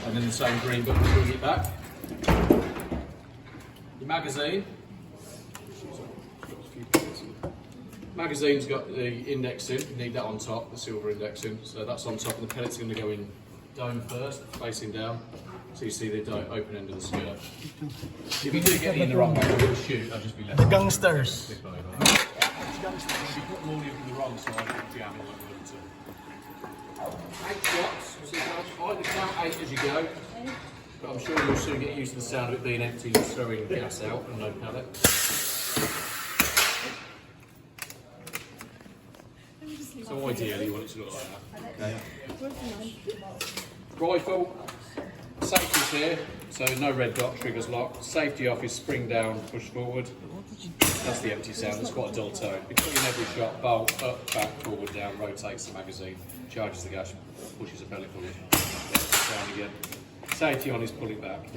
and then the same green button to bring it back. Your magazine. Magazine's got the indexing, you need that on top, the silver indexing, so that's on top, and the pellets are going to go in dome first, facing down, so you see the open end of the skirt. If you do get in the wrong way, you'll shoot, I'll just be left. The gangsters. If you put them all in the wrong side, it'll jam in like a 8 shots, so you can either count 8 as you go, but I'm sure you'll soon get used to the sound of it being empty and throwing gas out and no pellet. So ideally you want it to look like that. Okay. Rifle, safety's here, so no red dot, triggers locked. Safety off is spring down, push forward. That's the empty sound, it's quite a dull tone. You put in every shot, bolt, up, back, forward, down, rotates the magazine, charges the gas, pushes the pellet forward. Down again. Safety on is pull it back.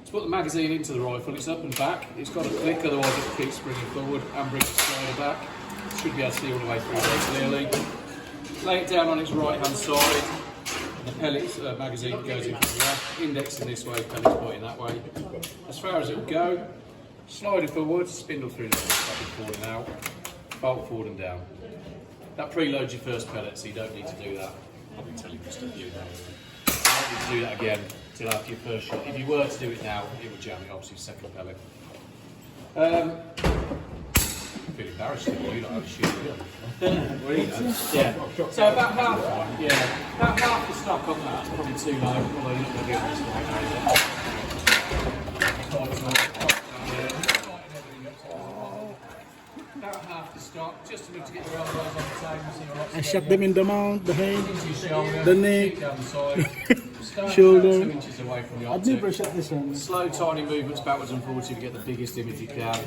To put the magazine into the rifle, it's up and back. It's got to click, otherwise it will keep springing forward and bring the slider back. Should be able to see all the way through there clearly. Lay it down on its right hand side. The pellets magazine goes into the left. Indexing this way, pellets pointing that way. As far as it will go, slide it forward, spindle through the falling out, bolt forward and down. That preloads your first pellet, so you don't need to do that. I'll be telling you stuff you know. You don't need to do that again till after your first shot. If you were to do it now, it would jam it, obviously, second pellet. I feel embarrassed that you don't shoot it. Yeah. So about half the stock on that's probably too low, although you're not going to get this about half the stock, just enough to get your elbows on the table. I shot them in the mount, the head, Into your shoulder, the neck, down the side, shoulder. 2 inches away from the I've optic. never shot this one. Slow, tiny movements backwards and forwards so you get the biggest image you can.